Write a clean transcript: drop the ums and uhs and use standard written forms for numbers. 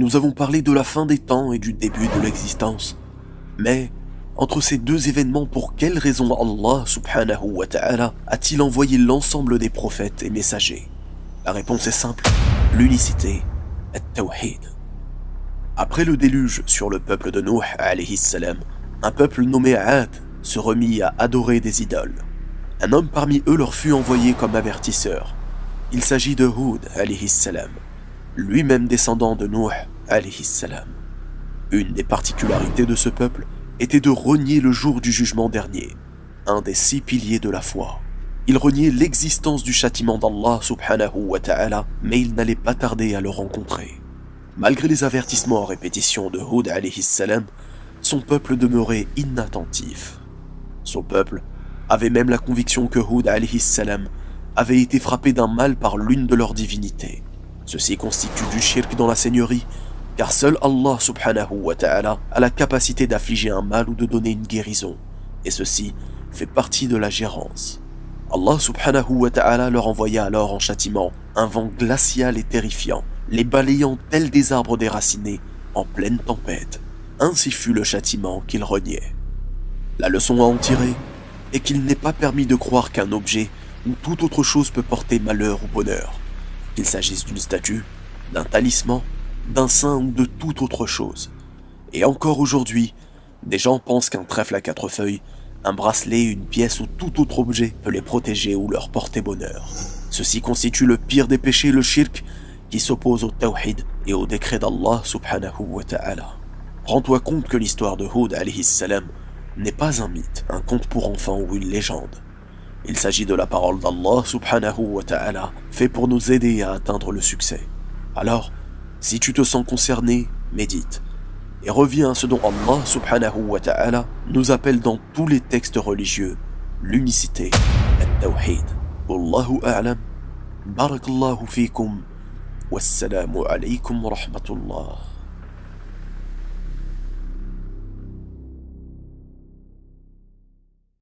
nous avons parlé de la fin des temps et du début de l'existence. Mais, entre ces deux événements, pour quelle raison Allah subhanahu wa ta'ala a-t-il envoyé l'ensemble des prophètes et messagers? La réponse est simple, l'unicité, at-tawhid. Après le déluge sur le peuple de Nuh alayhi salam, un peuple nommé Ad se remit à adorer des idoles. Un homme parmi eux leur fut envoyé comme avertisseur. Il s'agit de Hud alayhi salam, lui-même descendant de Nuh alayhi salam. Une des particularités de ce peuple était de renier le jour du jugement dernier, un des 6 piliers de la foi. Il reniait l'existence du châtiment d'Allah subhanahu wa ta'ala, mais il n'allait pas tarder à le rencontrer. Malgré les avertissements à répétition de Hud alayhi salam, son peuple demeurait inattentif. Son peuple avait même la conviction que Hud alayhi salam avait été frappé d'un mal par l'une de leurs divinités. Ceci constitue du shirk dans la seigneurie, car seul Allah subhanahu wa ta'ala a la capacité d'affliger un mal ou de donner une guérison, et ceci fait partie de la gérance. Allah subhanahu wa ta'ala leur envoya alors en châtiment un vent glacial et terrifiant, les balayant tels des arbres déracinés en pleine tempête. Ainsi fut le châtiment qu'ils reniaient. La leçon à en tirer est qu'il n'est pas permis de croire qu'un objet ou toute autre chose peut porter malheur ou bonheur, qu'il s'agisse d'une statue, d'un talisman, d'un saint ou de toute autre chose. Et encore aujourd'hui, des gens pensent qu'un trèfle à 4 feuilles, un bracelet, une pièce ou tout autre objet peut les protéger ou leur porter bonheur. Ceci constitue le pire des péchés, le shirk, qui s'oppose au tawhid et au décret d'Allah subhanahu wa ta'ala. Rends-toi compte que l'histoire de Hud alayhi salam n'est pas un mythe, un conte pour enfants ou une légende. Il s'agit de la parole d'Allah subhanahu wa ta'ala, fait pour nous aider à atteindre le succès. Alors, si tu te sens concerné, médite, et reviens à ce dont Allah subhanahu wa ta'ala nous appelle dans tous les textes religieux, l'unicité, at-tawhid. Wallahu a'lam, barakallahu fikum, wassalamu alaykum wa rahmatullah.